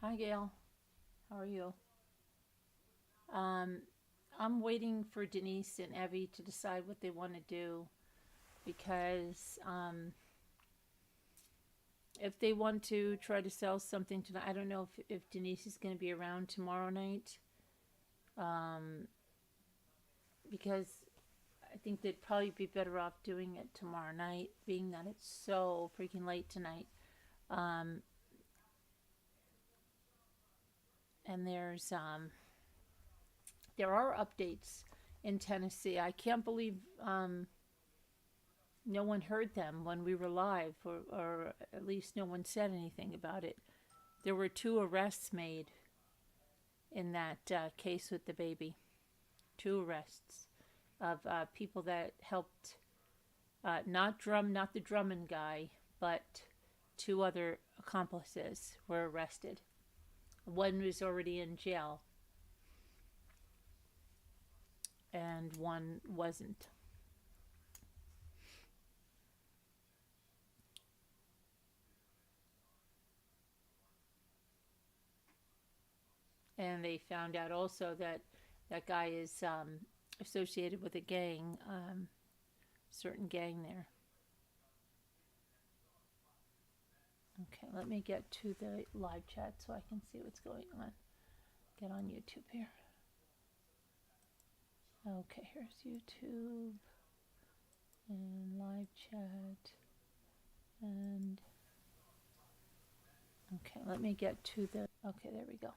Hi, Gail. How are you? Um, I'm waiting for Denise and Evie to decide what they want to do because if they want to try to sell something tonight, I don't know if Denise is going to be around tomorrow night um, because I think they'd probably be better off doing it tomorrow night, being that it's so freaking late tonight. Um, and there are updates in Tennessee. I can't believe no one heard them when we were live, or at least no one said anything about it. There were two arrests made in that case with the baby. Two arrests of people that helped, not the Drummond guy, but two other accomplices were arrested. One was already in jail, and one wasn't. And they found out also that that guy is associated with a gang, certain gang there. Okay, let me get to the live chat so I can see what's going on. Get on YouTube here. Okay, here's YouTube and live chat. And okay, let me get to the. Okay, there we go.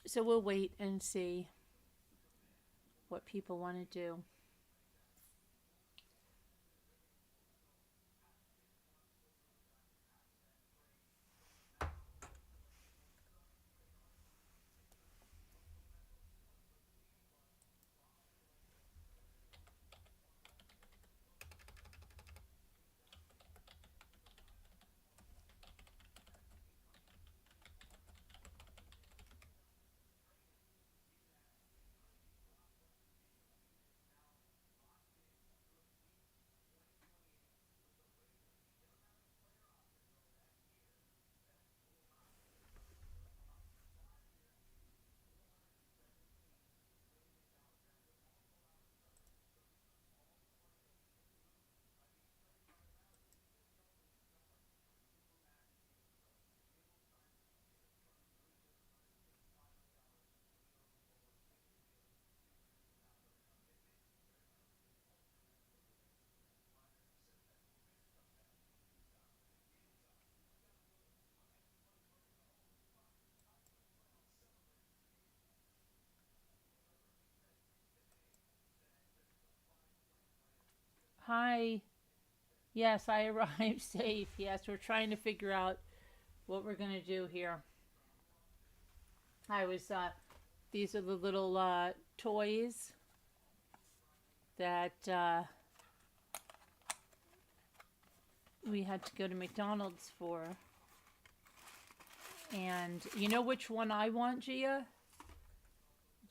So we'll wait and see what people want to do. Hi. Yes, I arrived safe. Yes, we're trying to figure out what we're going to do here. I was, these are the little toys that we had to go to McDonald's for. And you know which one I want, Gia?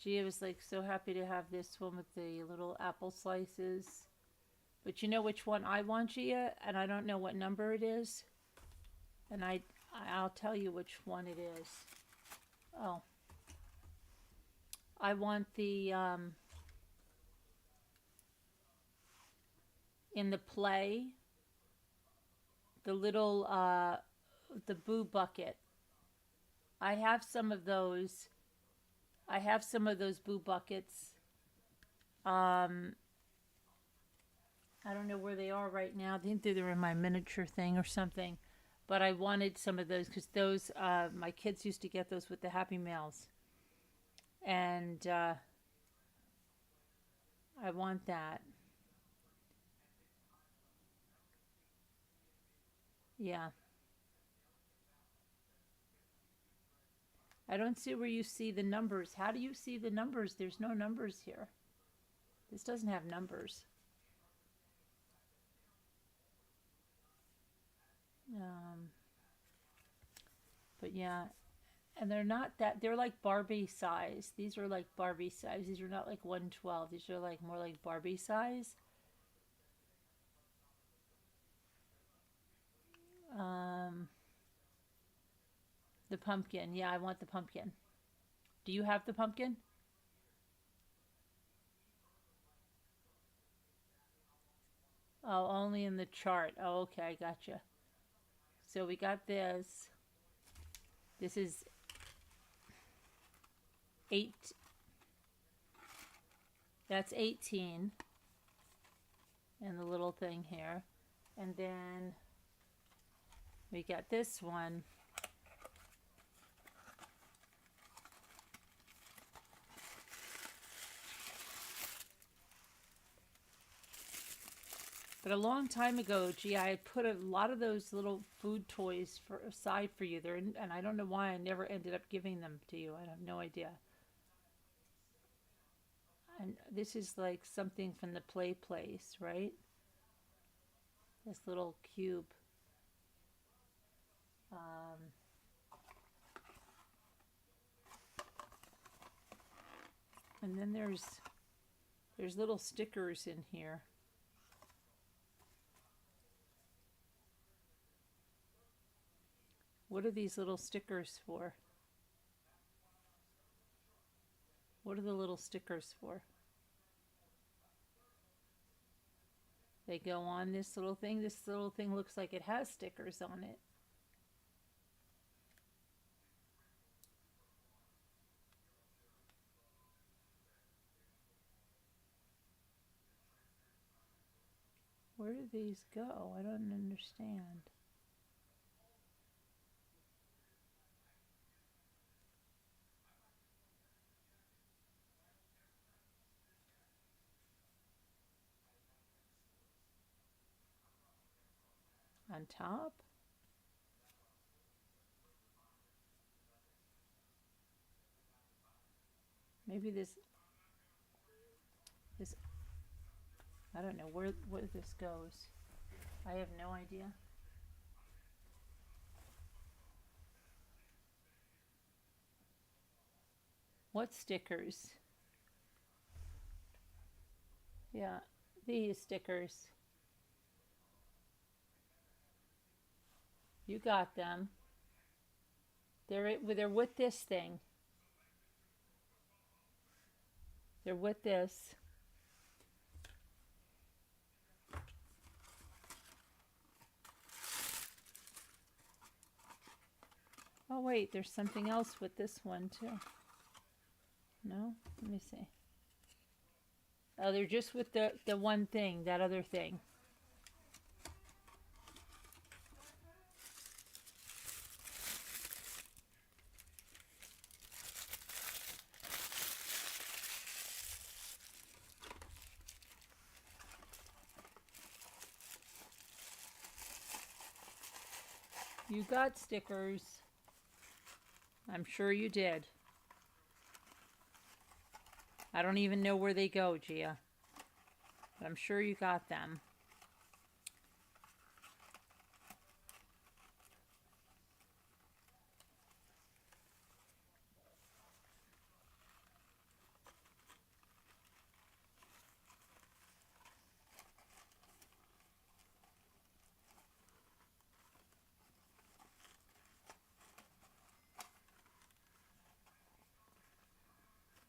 Gia was like so happy to have this one with the little apple slices. But you know which one I want, Gia? And I don't know what number it is. And I'll tell you which one it is. Oh, I want the in the play, the little the boo bucket. I have some of those. I have some of those boo buckets. Um, I don't know where they are right now. I think they're in my miniature thing or something. But I wanted some of those because those my kids used to get those with the Happy Meals, and I want that. Yeah, I don't see where you see the numbers. How do you see the numbers? There's no numbers here. This doesn't have numbers. Um, but yeah, and they're not that. They're like Barbie size. These are like Barbie size. These are not like 112. These are like more like Barbie size. Um, The pumpkin. Yeah, I want the pumpkin. Do you have the pumpkin? Oh, only in the chart. Oh, okay, I gotcha. So we got this. This is 8. That's 18. And the little thing here. And then we got this one. But a long time ago, gee, I had put a lot of those little food toys aside for you. And I don't know why I never ended up giving them to you. I have no idea. And this is like something from the play place, right? This little cube. And then there's little stickers in here. What are these little stickers for? What are the little stickers for? They go on this little thing. This little thing looks like it has stickers on it. Where do these go? I don't understand. On top? Maybe this, I don't know where this goes. I have no idea. What stickers? Yeah, these stickers. You got them. They're with this thing. They're with this. Oh wait, there's something else with this one too. No? Let me see. Oh, they're just with the one thing, that other thing. You got stickers. I'm sure you did. I don't even know where they go, Gia. But I'm sure you got them.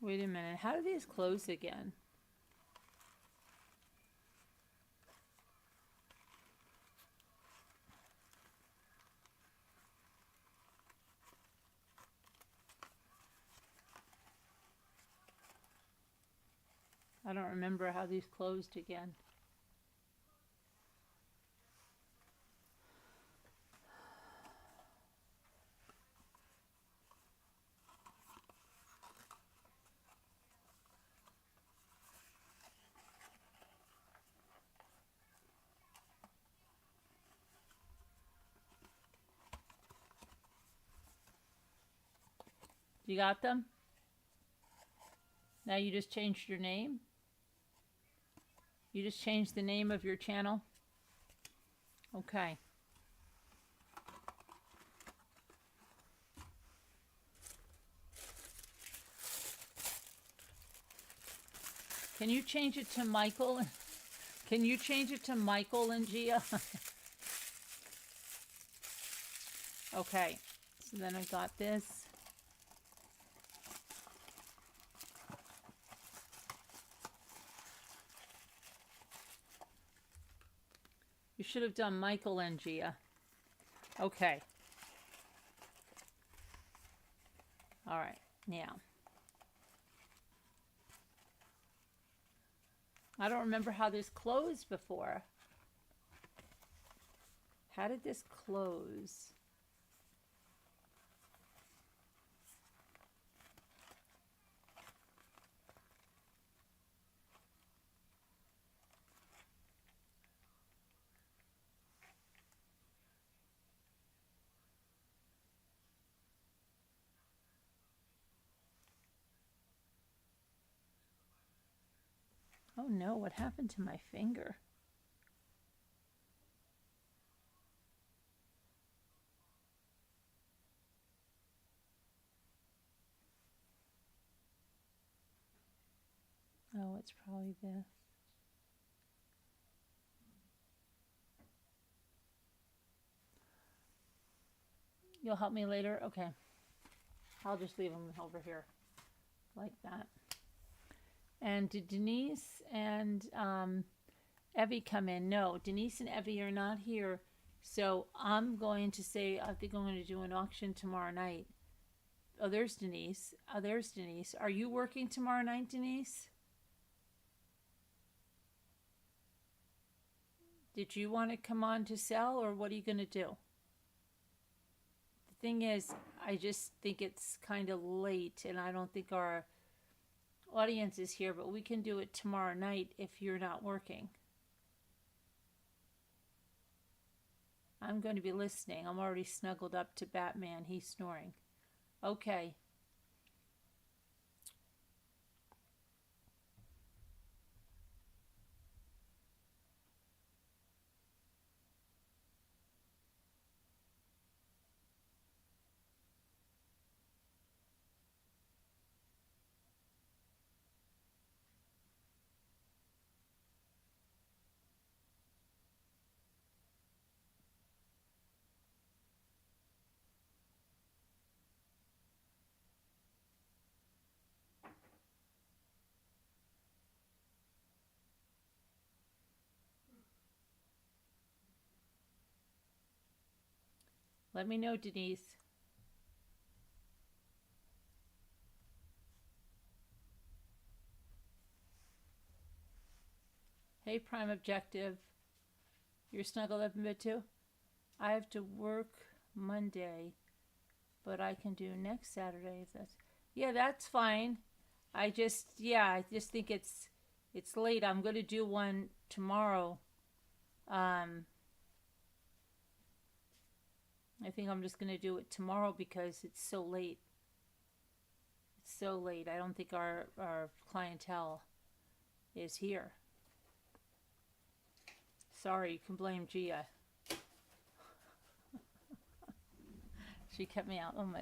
Wait a minute. How do these close again? I don't remember how these closed again. You got them? Now you just changed your name? You just changed the name of your channel? Okay. Can you change it to Michael? Can you change it to Michael and Gia? Okay. So then I got this. You should have done Michael and Gia. Okay. All right, now. I don't remember how this closed before. How did this close? Oh no, what happened to my finger? Oh, it's probably this. You'll help me later? Okay. I'll just leave them over here like that. And did Denise and Evie come in? No, Denise and Evie are not here. So I'm going to say, I think I'm going to do an auction tomorrow night. Oh, there's Denise. Oh, there's Denise. Are you working tomorrow night, Denise? Did you want to come on to sell, or what are you going to do? The thing is, I just think it's kind of late, and I don't think our audience is here, but we can do it tomorrow night if you're not working. I'm going to be listening. I'm already snuggled up to Batman. He's snoring. Okay. Let me know, Denise. Hey, Prime Objective. You're snuggled up a bit too? I have to work Monday, but I can do next Saturday if that's... Yeah, that's fine. I just think it's late. I'm going to do one tomorrow. I think I'm just going to do it tomorrow because it's so late. It's so late. I don't think our clientele is here. Sorry, you can blame Gia. She kept me out. Oh, my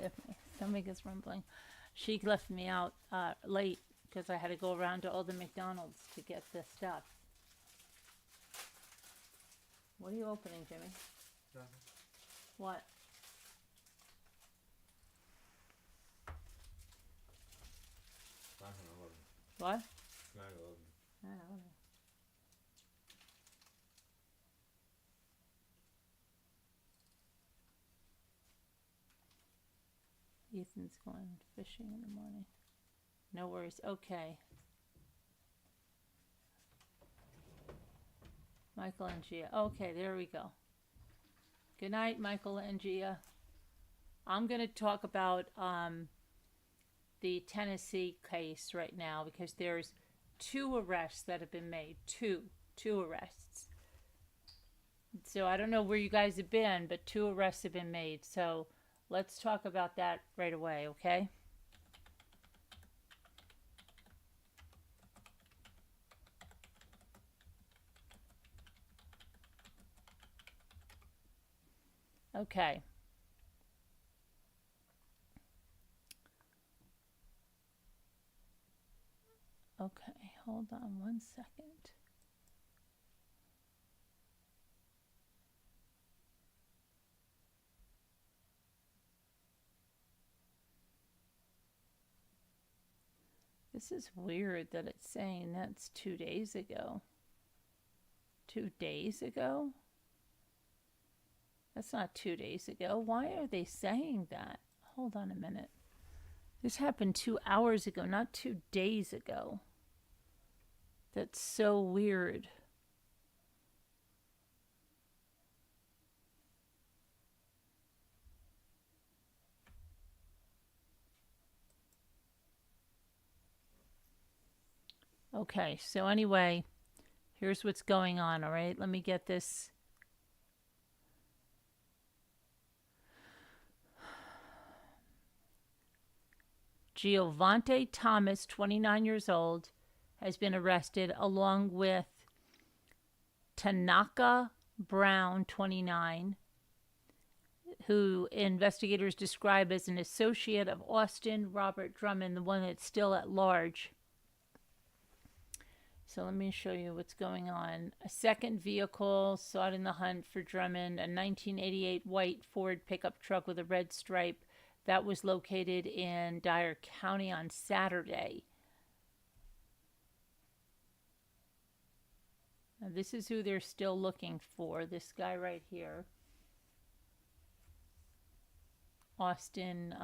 stomach is rumbling. She left me out late because I had to go around to all the McDonald's to get the stuff. What are you opening, Jimmy? Nothing. What? What? 9/11. I don't know. Ethan's going fishing in the morning. No worries. Okay. Michael and Gia. Okay, there we go. Good night, Michael and Gia. I'm going to talk about the Tennessee case right now because there's 2 arrests that have been made. Two arrests. So I don't know where you guys have been, but 2 arrests have been made. So let's talk about that right away, okay? Okay. Okay, hold on one second. This is weird that it's saying that's 2 days ago. 2 days ago? That's not 2 days ago. Why are they saying that? Hold on a minute. This happened 2 hours ago, not 2 days ago. That's so weird. Okay, so anyway, here's what's going on, all right? Let me get this. Giovante Thomas, 29 years old, has been arrested along with Tanaka Brown, 29, who investigators describe as an associate of Austin Robert Drummond, the one that's still at large. So let me show you what's going on. A second vehicle sought in the hunt for Drummond, a 1988 white Ford pickup truck with a red stripe that was located in Dyer County on Saturday. Now, this is who they're still looking for, this guy right here. Austin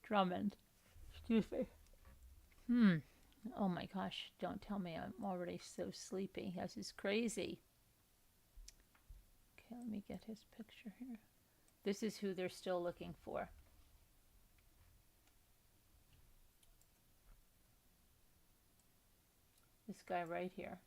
Drummond. Excuse me. Oh my gosh, don't tell me I'm already so sleepy. This is crazy. Okay, let me get his picture here. This is who they're still looking for. This guy right here.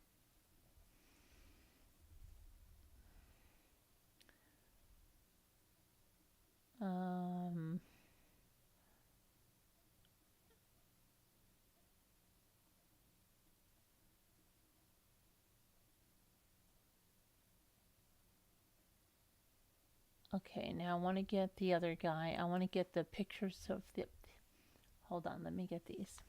Okay, now I want to get the other guy. I want to get the pictures of the... Hold on, let me get these.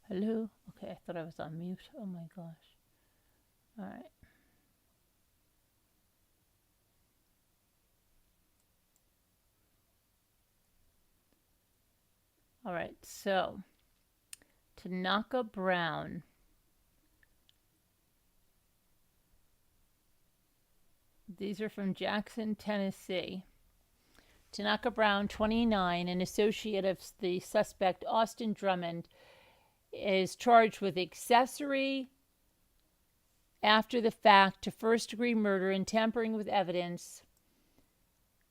Hello? Okay, I thought I was on mute. Oh my gosh. All right. All right, so Tanaka Brown. These are from Jackson, Tennessee. Tanaka Brown, 29, an associate of the suspect Austin Drummond, is charged with accessory after the fact to first-degree murder and tampering with evidence,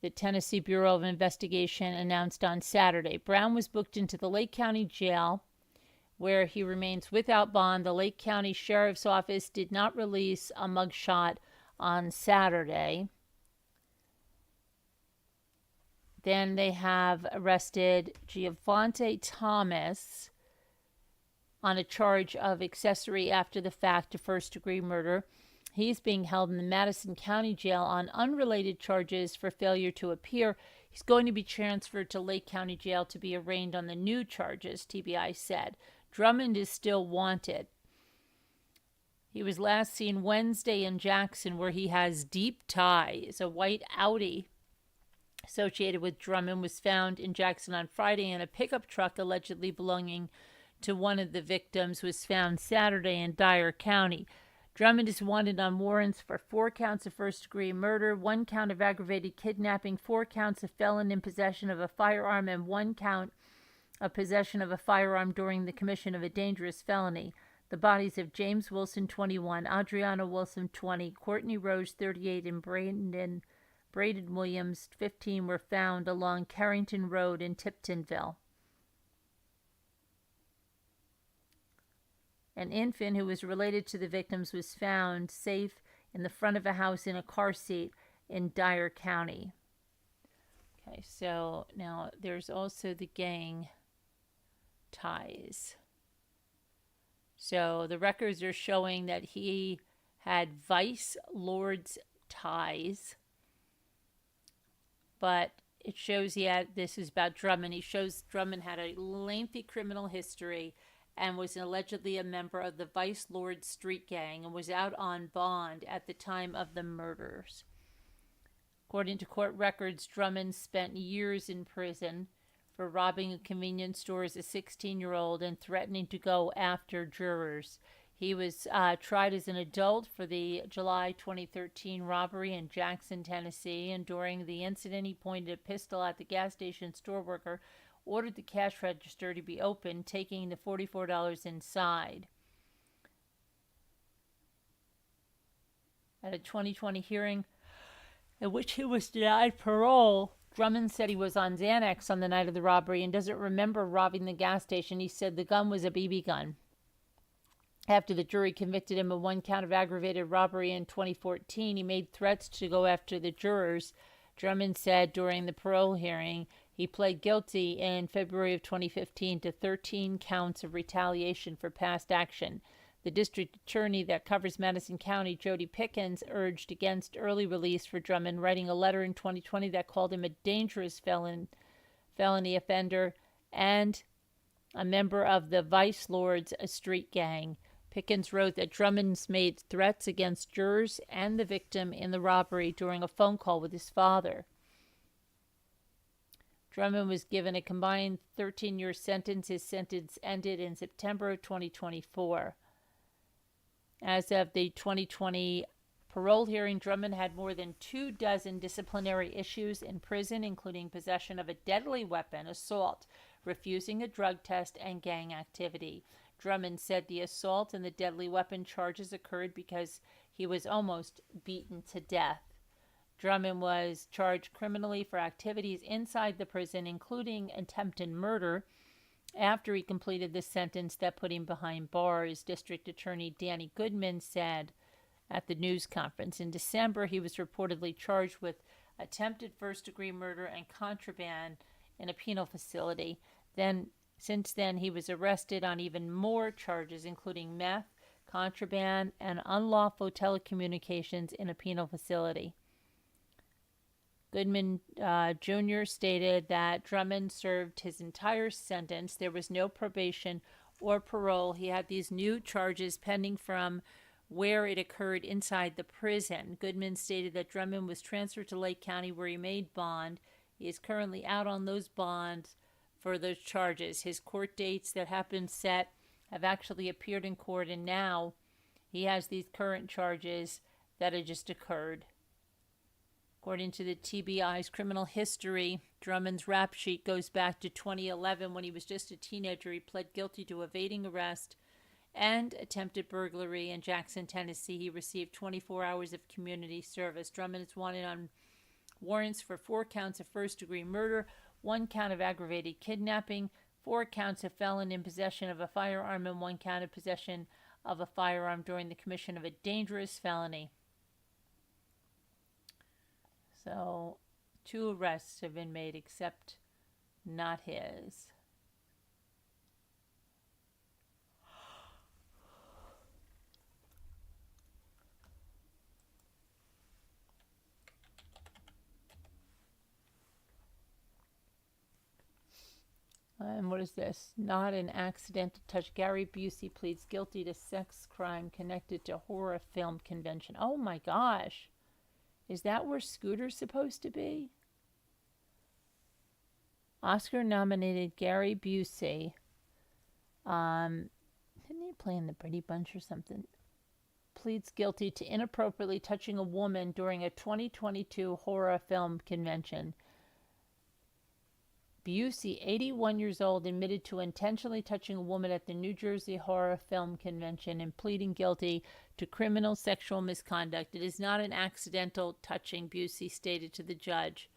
the Tennessee Bureau of Investigation announced on Saturday. Brown was booked into the Lake County Jail, where he remains without bond. The Lake County Sheriff's Office did not release a mugshot on Saturday. Then they have arrested Giovante Thomas on a charge of accessory after the fact to first-degree murder. He's being held in the Madison County Jail on unrelated charges for failure to appear. He's going to be transferred to Lake County Jail to be arraigned on the new charges, TBI said. Drummond is still wanted. He was last seen Wednesday in Jackson, where he has deep ties. A white Audi associated with Drummond was found in Jackson on Friday, and a pickup truck allegedly belonging to one of the victims was found Saturday in Dyer County. Drummond is wanted on warrants for 4 counts of first-degree murder, 1 count of aggravated kidnapping, 4 counts of felon in possession of a firearm, and 1 count of possession of a firearm during the commission of a dangerous felony. The bodies of James Wilson, 21, Adriana Wilson, 20, Courtney Rose, 38, and Braden Williams, 15, were found along Carrington Road in Tiptonville. An infant who was related to the victims was found safe in the front of a house in a car seat in Dyer County. Okay, so now there's also the gang ties. So the records are showing that he had Vice Lords ties, but it shows this is about Drummond. He shows Drummond had a lengthy criminal history and was allegedly a member of the Vice Lord street gang and was out on bond at the time of the murders. According to court records, Drummond spent years in prison for robbing a convenience store as a 16-year-old and threatening to go after jurors. He was tried as an adult for the July 2013 robbery in Jackson, Tennessee, and during the incident, he pointed a pistol at the gas station store worker, ordered the cash register to be opened, taking the $44 inside. At a 2020 hearing in which he was denied parole, Drummond said he was on Xanax on the night of the robbery and doesn't remember robbing the gas station. He said the gun was a BB gun. After the jury convicted him of one count of aggravated robbery in 2014, he made threats to go after the jurors. Drummond said during the parole hearing he pled guilty in February of 2015 to 13 counts of retaliation for past action. The district attorney that covers Madison County, Jody Pickens, urged against early release for Drummond, writing a letter in 2020 that called him a dangerous felony offender and a member of the Vice Lords, a street gang. Pickens wrote that Drummond made threats against jurors and the victim in the robbery during a phone call with his father. Drummond was given a combined 13-year sentence. His sentence ended in September of 2024. As of the 2020 parole hearing, Drummond had more than 24 disciplinary issues in prison, including possession of a deadly weapon, assault, refusing a drug test, and gang activity. Drummond said the assault and the deadly weapon charges occurred because he was almost beaten to death. Drummond was charged criminally for activities inside the prison, including attempted murder, after he completed the sentence that put him behind bars. District Attorney Danny Goodman said at the news conference. In December, he was reportedly charged with attempted first-degree murder and contraband in a penal facility. Since then, he was arrested on even more charges, including meth, contraband, and unlawful telecommunications in a penal facility. Goodman Jr. stated that Drummond served his entire sentence. There was no probation or parole. He had these new charges pending from where it occurred inside the prison. Goodman stated that Drummond was transferred to Lake County where he made bond. He is currently out on those bonds for those charges. His court dates that have been set have actually appeared in court, and now he has these current charges that had just occurred. According to the TBI's criminal history, Drummond's rap sheet goes back to 2011 when he was just a teenager. He pled guilty to evading arrest and attempted burglary in Jackson, Tennessee. He received 24 hours of community service. Drummond is wanted on warrants for 4 counts of first-degree murder, 1 count of aggravated kidnapping, 4 counts of felon in possession of a firearm, and 1 count of possession of a firearm during the commission of a dangerous felony. So 2 arrests have been made, except not his. And what is this? Not an accidental touch. Gary Busey pleads guilty to sex crime connected to horror film convention. Oh my gosh. Is that where Scooter's supposed to be? Oscar-nominated Gary Busey. Didn't he play in the Brady Bunch or something? Pleads guilty to inappropriately touching a woman during a 2022 horror film convention. Busey, 81 years old, admitted to intentionally touching a woman at the New Jersey Horror Film Convention and pleading guilty to criminal sexual misconduct. It is not an accidental touching, Busey stated to the judge.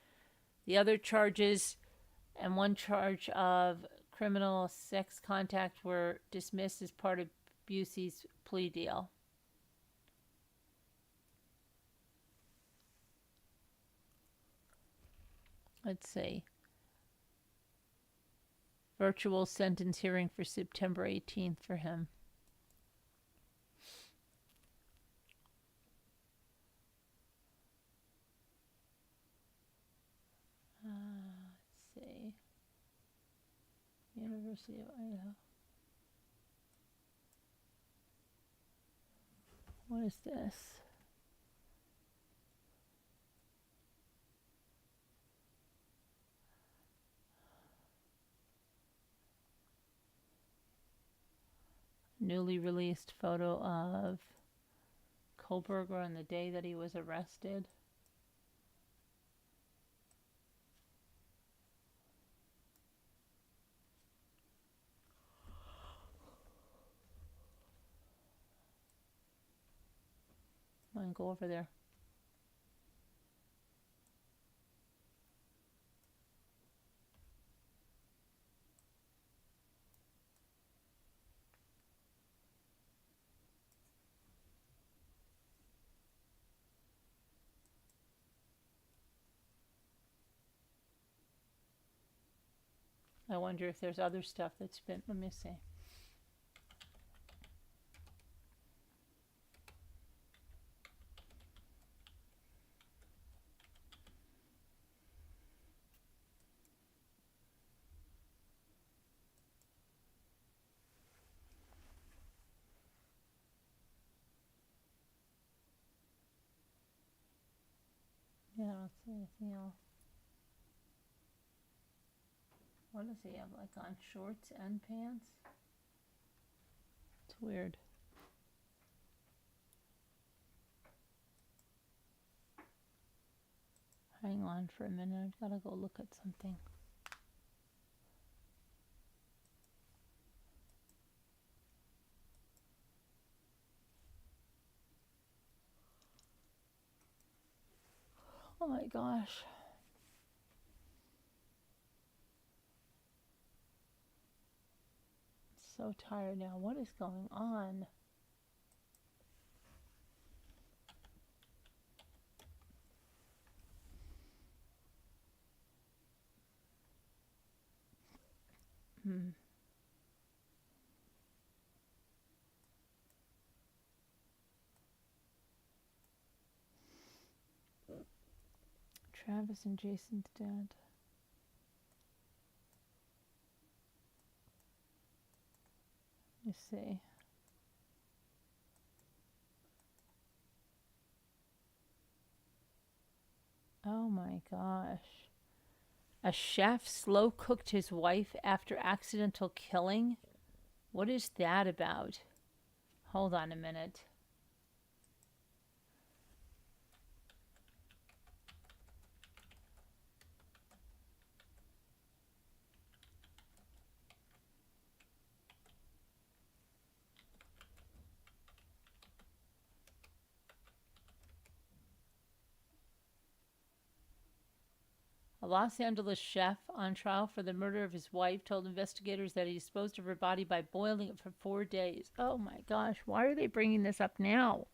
The other charges and 1 charge of criminal sex contact were dismissed as part of Busey's plea deal. Let's see. Virtual sentence hearing for September 18th for him. University of Idaho. What is this? Newly released photo of Kohlberger on the day that he was arrested. I'm gonna go over there. I wonder if there's other stuff that's been, let me see. Yeah, I don't see anything else. What does he have, like on shorts and pants? It's weird. Hang on for a minute, I've gotta go look at something. Oh my gosh. So tired now. What is going on? Travis and Jason's dad. Let me see. Oh my gosh. A chef slow cooked his wife after accidental killing? What is that about? Hold on a minute. A Los Angeles chef on trial for the murder of his wife told investigators that he disposed of her body by boiling it for 4 days. Oh my gosh, why are they bringing this up now?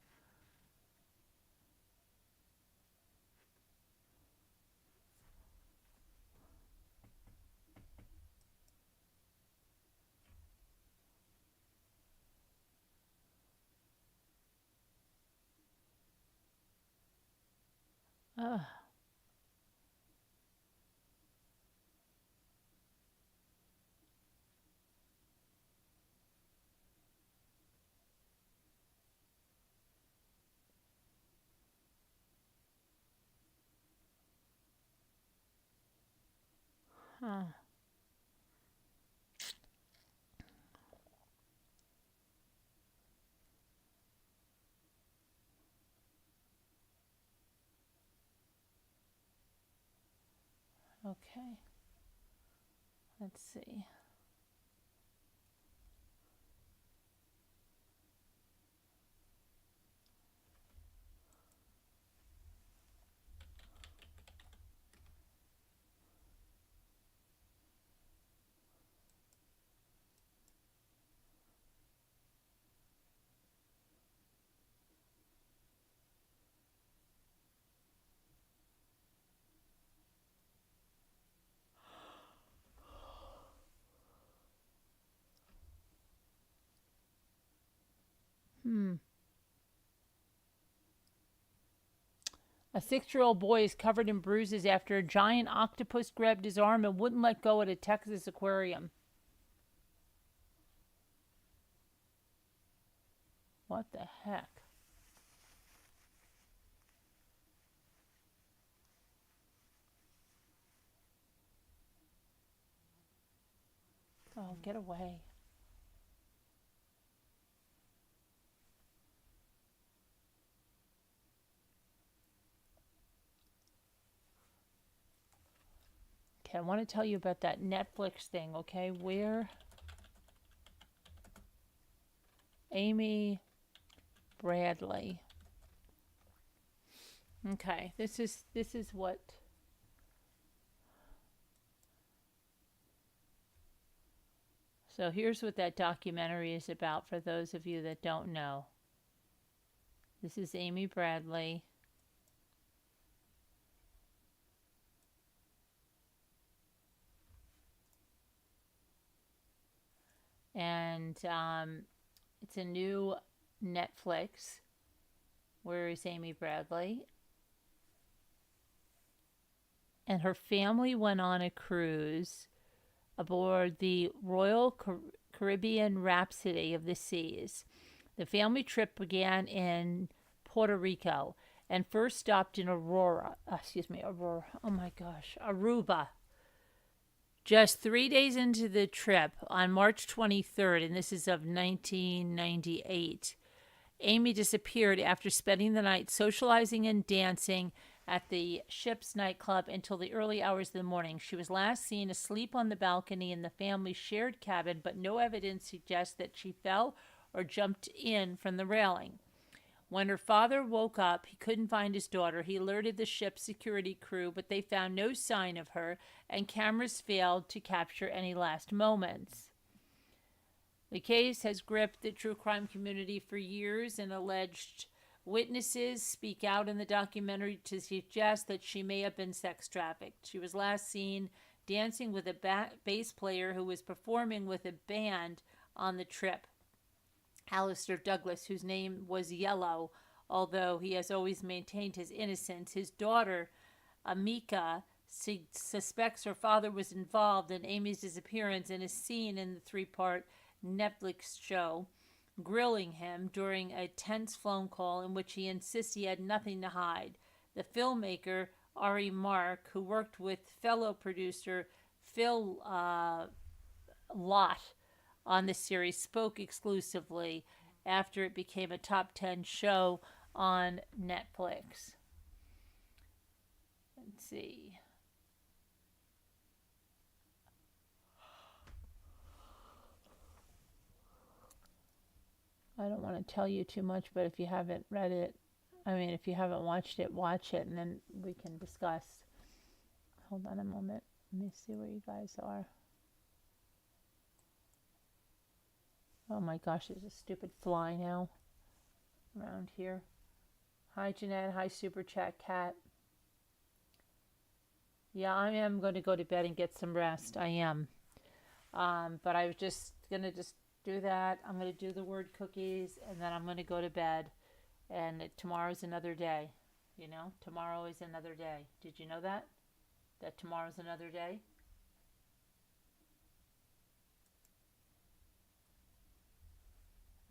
Ugh. Huh. Okay. Let's see. A 6-year-old boy is covered in bruises after a giant octopus grabbed his arm and wouldn't let go at a Texas aquarium. What the heck? Oh, get away. Okay, I want to tell you about that Netflix thing, okay? Where Amy Bradley. Okay, this is what. So here's what that documentary is about for those of you that don't know. This is Amy Bradley. And it's a new Netflix. Where is Amy Bradley? And her family went on a cruise aboard the Royal Caribbean Rhapsody of the Seas. The family trip began in Puerto Rico and first stopped in Aruba. Oh my gosh, Aruba. Just 3 days into the trip, on March 23rd, and this is of 1998, Amy disappeared after spending the night socializing and dancing at the ship's nightclub until the early hours of the morning. She was last seen asleep on the balcony in the family's shared cabin, but no evidence suggests that she fell or jumped in from the railing. When her father woke up, he couldn't find his daughter. He alerted the ship's security crew, but they found no sign of her, and cameras failed to capture any last moments. The case has gripped the true crime community for years, and alleged witnesses speak out in the documentary to suggest that she may have been sex trafficked. She was last seen dancing with a bass player who was performing with a band on the trip, Alistair Douglas, whose name was Yellow, although he has always maintained his innocence. His daughter, Amika, suspects her father was involved in Amy's disappearance and is seen in the three-part Netflix show grilling him during a tense phone call in which he insists he had nothing to hide. The filmmaker, Ari Mark, who worked with fellow producer Phil Lott on the series, spoke exclusively after it became a top 10 show on Netflix. Let's see. I don't want to tell you too much, but if you haven't read it, if you haven't watched it, watch it, and then we can discuss. Hold on a moment. Let me see where you guys are. Oh my gosh, there's a stupid fly now around here. Hi, Jeanette. Hi, Super Chat Cat. Yeah, I am going to go to bed and get some rest. I am. But I was just going to do that. I'm going to do the word cookies, and then I'm going to go to bed. And tomorrow's another day. You know, tomorrow is another day. Did you know that? That tomorrow's another day?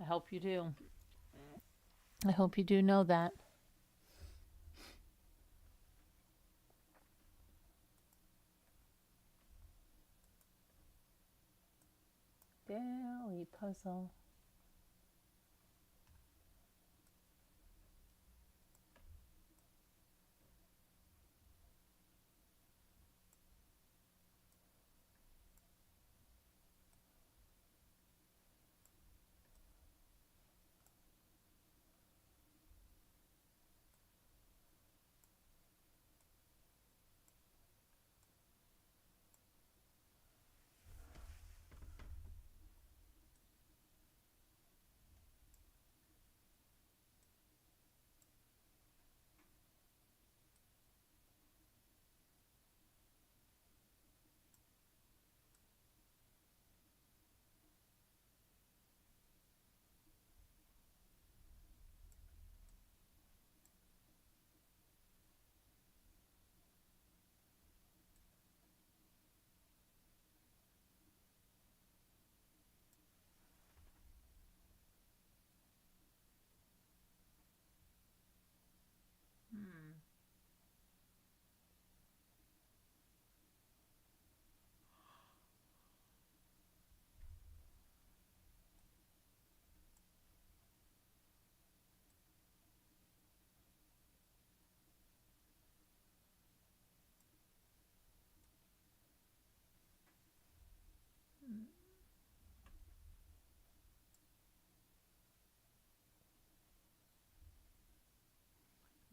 I hope you do. I hope you do know that. Daily puzzle.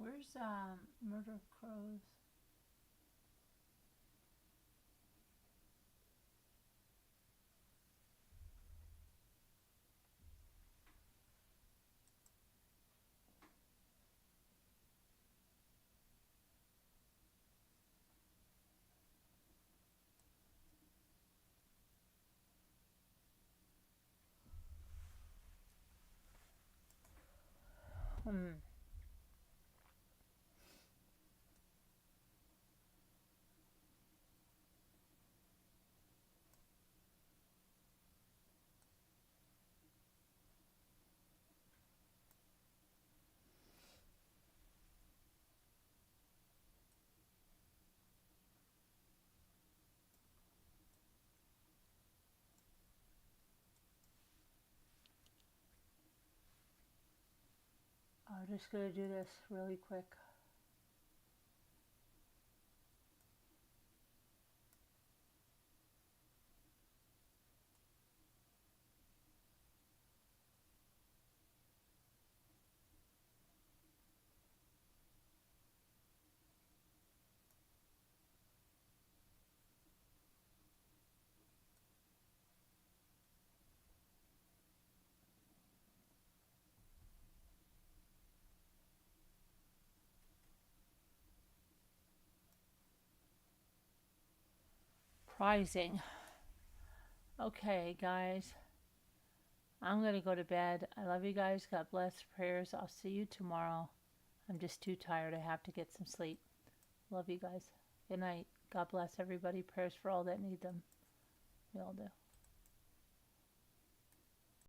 Where's Murder Crows? I'm just going to do this really quick. Prizing. Okay, guys. I'm going to go to bed. I love you guys. God bless. Prayers. I'll see you tomorrow. I'm just too tired. I have to get some sleep. Love you guys. Good night. God bless everybody. Prayers for all that need them. We all do.